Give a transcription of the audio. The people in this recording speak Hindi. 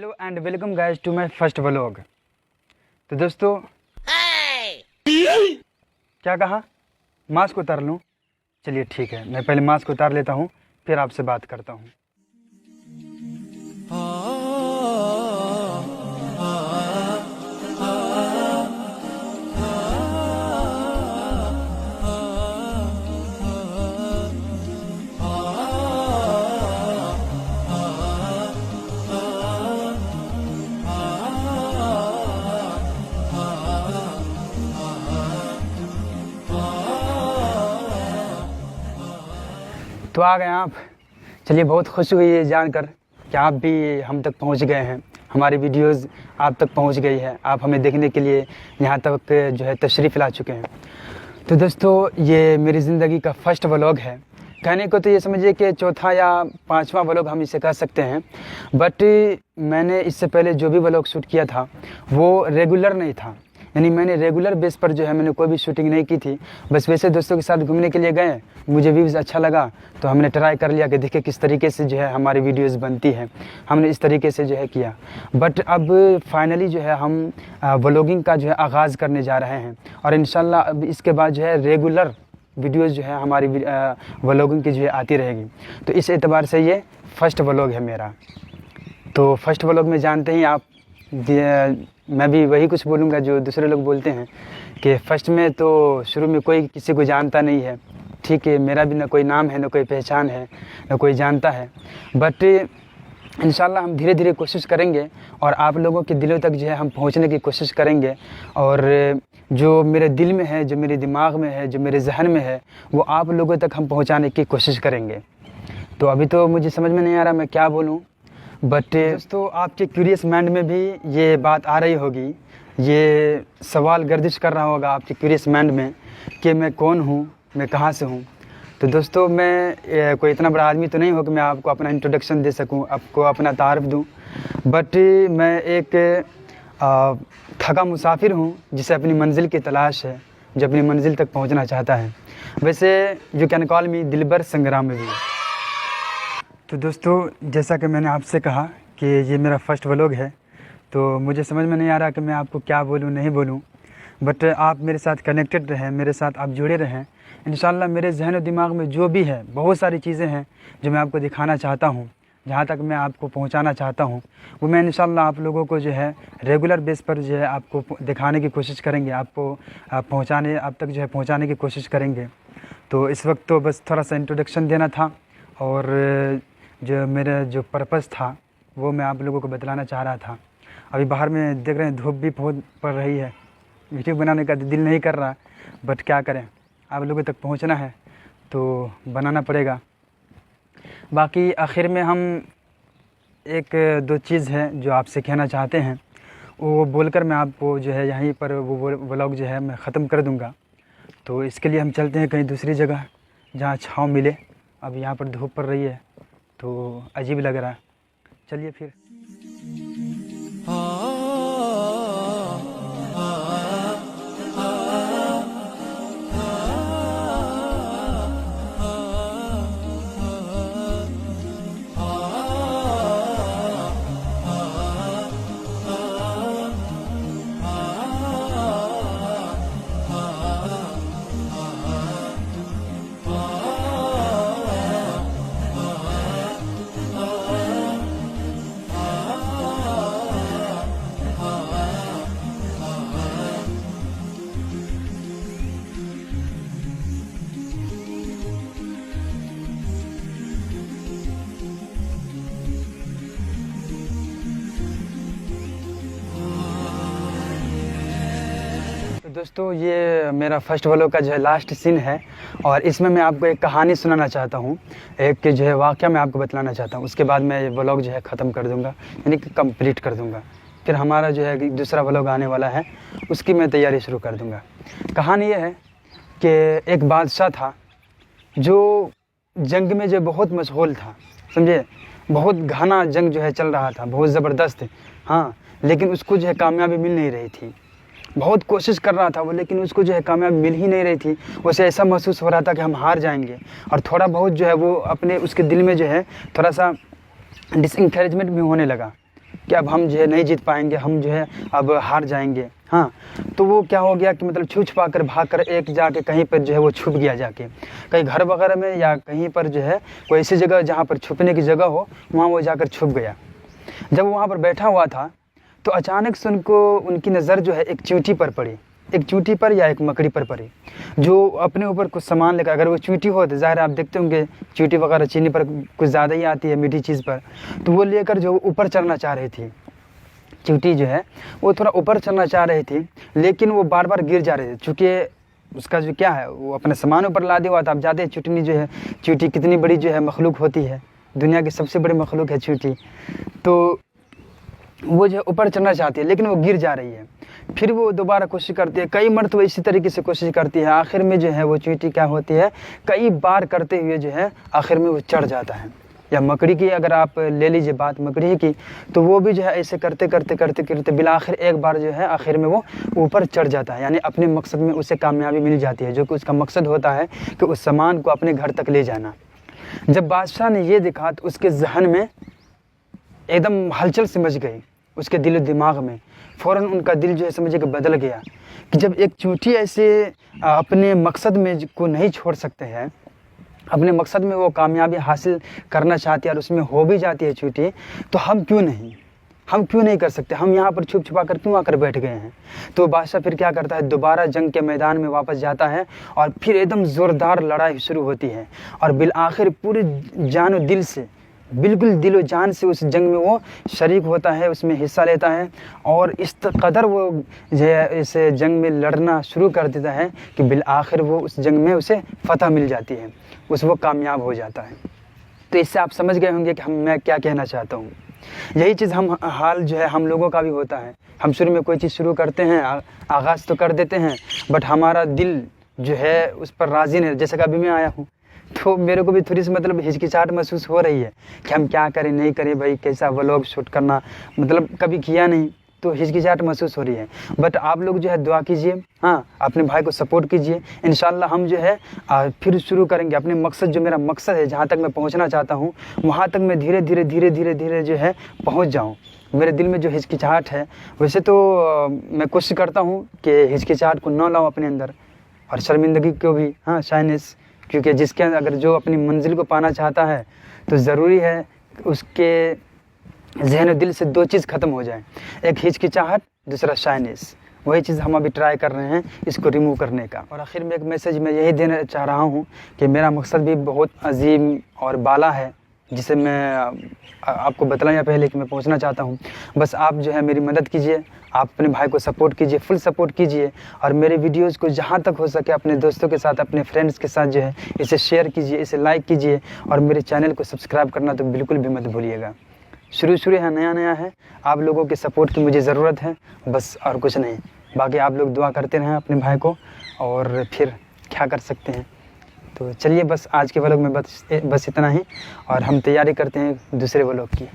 Hello and welcome guys to my first vlog. तो दोस्तों क्या कहा, मास्क उतार लूँ? चलिए ठीक है, मैं पहले मास्क उतार लेता हूँ, फिर आपसे बात करता हूँ। तो आ गए आप। चलिए, बहुत खुशी हुई है जानकर कि आप भी हम तक पहुंच गए हैं, हमारी वीडियोस आप तक पहुंच गई है, आप हमें देखने के लिए यहां तक जो है तशरीफ़ ला चुके हैं। तो दोस्तों, ये मेरी ज़िंदगी का फर्स्ट व्लॉग है। कहने को तो ये समझिए कि चौथा या पांचवा व्लॉग हम इसे कह सकते हैं, बट मैंने इससे पहले जो भी व्लॉग शूट किया था वो रेगुलर नहीं था, यानी मैंने रेगुलर बेस पर जो है मैंने कोई भी शूटिंग नहीं की थी। बस वैसे दोस्तों के साथ घूमने के लिए गए, मुझे व्यूज़ अच्छा लगा तो हमने ट्राई कर लिया कि देखें किस तरीके से जो है हमारी वीडियोस बनती है। हमने इस तरीके से जो है किया, बट अब फाइनली जो है हम व्लॉगिंग का जो है आगाज़ करने जा रहे हैं और इंशाल्लाह अब इसके बाद जो है रेगुलर वीडियोस जो है हमारी व्लॉगिंग की जो है आती रहेगी। तो इस एतबार से ये फर्स्ट व्लॉग है मेरा। तो फर्स्ट व्लॉग में जानते ही आप, मैं भी वही कुछ बोलूँगा जो दूसरे लोग बोलते हैं कि फ़र्स्ट में तो शुरू में कोई किसी को जानता नहीं है। ठीक है, मेरा भी ना कोई नाम है, ना कोई पहचान है, ना कोई जानता है, बट इंशाल्लाह हम धीरे धीरे कोशिश करेंगे और आप लोगों के दिलों तक जो है हम पहुंचने की कोशिश करेंगे। और जो मेरे दिल में है, जो मेरे दिमाग में है, जो मेरे जहन में है, वो आप लोगों तक हम पहुंचाने की कोशिश करेंगे। तो अभी तो मुझे समझ में नहीं आ रहा मैं क्या बोलूँ, बट दोस्तों आपके क्यूरियस माइंड में भी ये बात आ रही होगी, ये सवाल गर्दिश कर रहा होगा आपके क्यूरियस माइंड में कि मैं कौन हूँ, मैं कहाँ से हूँ। तो दोस्तों, मैं कोई इतना बड़ा आदमी तो नहीं हूँ कि मैं आपको अपना इंट्रोडक्शन दे सकूँ, आपको अपना तारीफ़ दूँ, बट मैं एक थका मुसाफिर हूँ जिसे अपनी मंजिल की तलाश है, जो अपनी मंजिल तक पहुँचना चाहता है। वैसे यू कैन कॉल मी दिलबर संग्राम भी। तो दोस्तों, जैसा कि मैंने आपसे कहा कि ये मेरा फर्स्ट व्लॉग है, तो मुझे समझ में नहीं आ रहा कि मैं आपको क्या बोलूँ नहीं बोलूँ, बट आप मेरे साथ कनेक्टेड रहें, मेरे साथ आप जुड़े रहें। इंशाल्लाह मेरे जहन और दिमाग में जो भी है, बहुत सारी चीज़ें हैं जो मैं आपको दिखाना चाहता हूँ, जहाँ तक मैं आपको पहुँचाना चाहता हूँ वो मैं इंशाल्लाह आप लोगों को जो है रेगुलर बेस पर जो है आपको दिखाने की कोशिश करेंगे, आपको पहुँचाने, आप तक जो है पहुँचाने की कोशिश करेंगे। तो इस वक्त तो बस थोड़ा सा इंट्रोडक्शन देना था और जो मेरा जो पर्पज़ था वो मैं आप लोगों को बतलाना चाह रहा था। अभी बाहर में देख रहे हैं धूप भी बहुत पड़ रही है, वीडियो बनाने का दिल नहीं कर रहा, बट क्या करें, आप लोगों तक पहुंचना है तो बनाना पड़ेगा। बाकी आखिर में हम एक दो चीज़ है जो आपसे कहना चाहते हैं, वो बोलकर मैं आपको जो है यहीं पर वो व्लॉग जो है मैं ख़त्म कर दूंगा। तो इसके लिए हम चलते हैं कहीं दूसरी जगह जहाँ छाँव मिले। अब यहाँ पर धूप पड़ रही है तो अजीब लग रहा है, चलिए फिर। दोस्तों, ये मेरा फर्स्ट व्लॉग का जो है लास्ट सीन है और इसमें मैं आपको एक कहानी सुनाना चाहता हूँ, एक जो है वाक़या मैं आपको बतलाना चाहता हूँ। उसके बाद मैं ये व्लॉग जो है ख़त्म कर दूँगा, यानी कि कंप्लीट कर दूँगा। फिर हमारा जो है दूसरा व्लॉग आने वाला है, उसकी मैं तैयारी शुरू कर दूँगा। कहानी ये है कि एक बादशाह था जो जंग में जो बहुत मशगूल था, समझे, बहुत घना जंग जो है चल रहा था, बहुत ज़बरदस्त। हाँ, लेकिन उसको जो है कामयाबी मिल नहीं रही थी। बहुत कोशिश कर रहा था वो, लेकिन उसको जो है कामयाबी मिल ही नहीं रही थी। उसे ऐसा महसूस हो रहा था कि हम हार जाएंगे, और थोड़ा बहुत जो है वो अपने उसके दिल में जो है थोड़ा सा डिसइंकरेजमेंट भी होने लगा। कि अब हम जो है नहीं जीत पाएंगे, हम जो है अब हार जाएंगे। हाँ, तो वो क्या हो गया कि मतलब छुपा कर भाग कर एक जाके कहीं पर जो है वो छुप गया, जाके कहीं घर वगैरह में या कहीं पर जो है कोई ऐसी जगह जहाँ पर छुपने की जगह हो, वहाँ वो जाकर छुप गया। जब वो वहाँ पर बैठा हुआ था तो अचानक से उनकी नज़र जो है एक चींटी पर पड़ी, एक चींटी पर या एक मकड़ी पर पड़ी, जो अपने ऊपर कुछ सामान लेकर, अगर वो चींटी हो तो ज़ाहिर आप देखते होंगे चींटी वगैरह चीनी पर कुछ ज़्यादा ही आती है मीठी चीज़ पर, तो वो लेकर जो ऊपर चढ़ना चाह रही थी, चींटी जो है वो थोड़ा ऊपर चढ़ना चाह रही थी, लेकिन वो बार बार गिर जा रही थी। चूँकि उसका जो क्या है वो अपने सामान ऊपर लादे हुआ था। आप जानते हैं चींटी जो है, चींटी कितनी बड़ी जो है मखलूक होती है, दुनिया की सबसे बड़ी मखलूक है चींटी। तो वो जो है ऊपर चढ़ना चाहती है लेकिन वो गिर जा रही है। फिर वो दोबारा कोशिश करती है, कई मरतबा इसी तरीके से कोशिश करती है। आखिर में जो है वो चींटी क्या होती है, कई बार करते हुए जो है आखिर में वो चढ़ जाता है। या मकड़ी की अगर आप ले लीजिए बात मकड़ी की, तो वो भी जो है ऐसे करते करते करते करते बिला आखिर एक बार जो है आखिर में वो ऊपर चढ़ जाता है, यानी अपने मकसद में उसे कामयाबी मिल जाती है, जो कि उसका मकसद होता है कि उस सामान को अपने घर तक ले जाना। जब बादशाह ने ये देखा तो उसके जहन में एकदम हलचल सी मच गई, उसके दिल दिमाग में फ़ौरन उनका दिल जो है समझिए कि बदल गया कि जब एक चींटी ऐसे अपने मकसद में को नहीं छोड़ सकते हैं, अपने मकसद में वो कामयाबी हासिल करना चाहती है और उसमें हो भी जाती है चींटी, तो हम क्यों नहीं कर सकते, हम यहाँ पर छुप छुपा कर क्यों आकर बैठ गए हैं। तो बादशाह फिर क्या करता है, दोबारा जंग के मैदान में वापस जाता है और फिर एकदम ज़ोरदार लड़ाई शुरू होती है और बिल आखिर पूरे जानो दिल से, बिल्कुल दिलो जान से उस जंग में वो शरीक होता है, उसमें हिस्सा लेता है और इस कदर वो जो है इस जंग में लड़ना शुरू कर देता है कि बिल आखिर वो उस जंग में उसे फ़तह मिल जाती है, वो कामयाब हो जाता है। तो इससे आप समझ गए होंगे कि मैं क्या कहना चाहता हूँ। यही चीज़ हाल जो है हम लोगों का भी होता है। हम शुरू में कोई चीज़ शुरू करते हैं, आगाज़ तो कर देते हैं, बट हमारा दिल जो है उस पर राज़ी नहीं। जैसे कि अभी मैं आया हूँ तो मेरे को भी थोड़ी सी मतलब हिचकिचाहट महसूस हो रही है कि हम क्या करें नहीं करें, भाई कैसा व्लॉग शूट करना, मतलब कभी किया नहीं, तो हिचकिचाहट महसूस हो रही है। बट आप लोग जो है दुआ कीजिए, हाँ, अपने भाई को सपोर्ट कीजिए। इंशाल्लाह हम जो है फिर शुरू करेंगे अपने मकसद, जो मेरा मकसद है, जहाँ तक मैं पहुँचना चाहता हूँ वहाँ तक मैं धीरे धीरे जो है पहुँच जाऊँ। मेरे दिल में जो हिचकिचाहट है, वैसे तो मैं कोशिश करता हूँ कि हिचकिचाहट को न लाऊं अपने अंदर, और शर्मिंदगी को भी, हाँ, शाइनेस, क्योंकि जिसके अगर जो अपनी मंजिल को पाना चाहता है तो ज़रूरी है उसके ज़हन दिल से दो चीज़ ख़त्म हो जाए, एक हिचकिचाहट, दूसरा शाइनेस। वही चीज़ हम अभी ट्राई कर रहे हैं इसको रिमूव करने का। और आखिर में एक मैसेज मैं यही देना चाह रहा हूँ कि मेरा मकसद भी बहुत अजीम और बाला है, जिसे मैं आपको बतलाया पहले कि मैं पहुंचना चाहता हूं। बस आप जो है मेरी मदद कीजिए, आप अपने भाई को सपोर्ट कीजिए, फुल सपोर्ट कीजिए, और मेरे वीडियोस को जहां तक हो सके अपने दोस्तों के साथ, अपने फ्रेंड्स के साथ जो है इसे शेयर कीजिए, इसे लाइक कीजिए, और मेरे चैनल को सब्सक्राइब करना तो बिल्कुल भी मत भूलिएगा। शुरू है, नया है, आप लोगों के सपोर्ट की मुझे ज़रूरत है, बस, और कुछ नहीं। बाकी आप लोग दुआ करते रहें अपने भाई को, और फिर क्या कर सकते हैं। तो चलिए, बस आज के व्लॉग में बस इतना ही, और हम तैयारी करते हैं दूसरे व्लॉग की।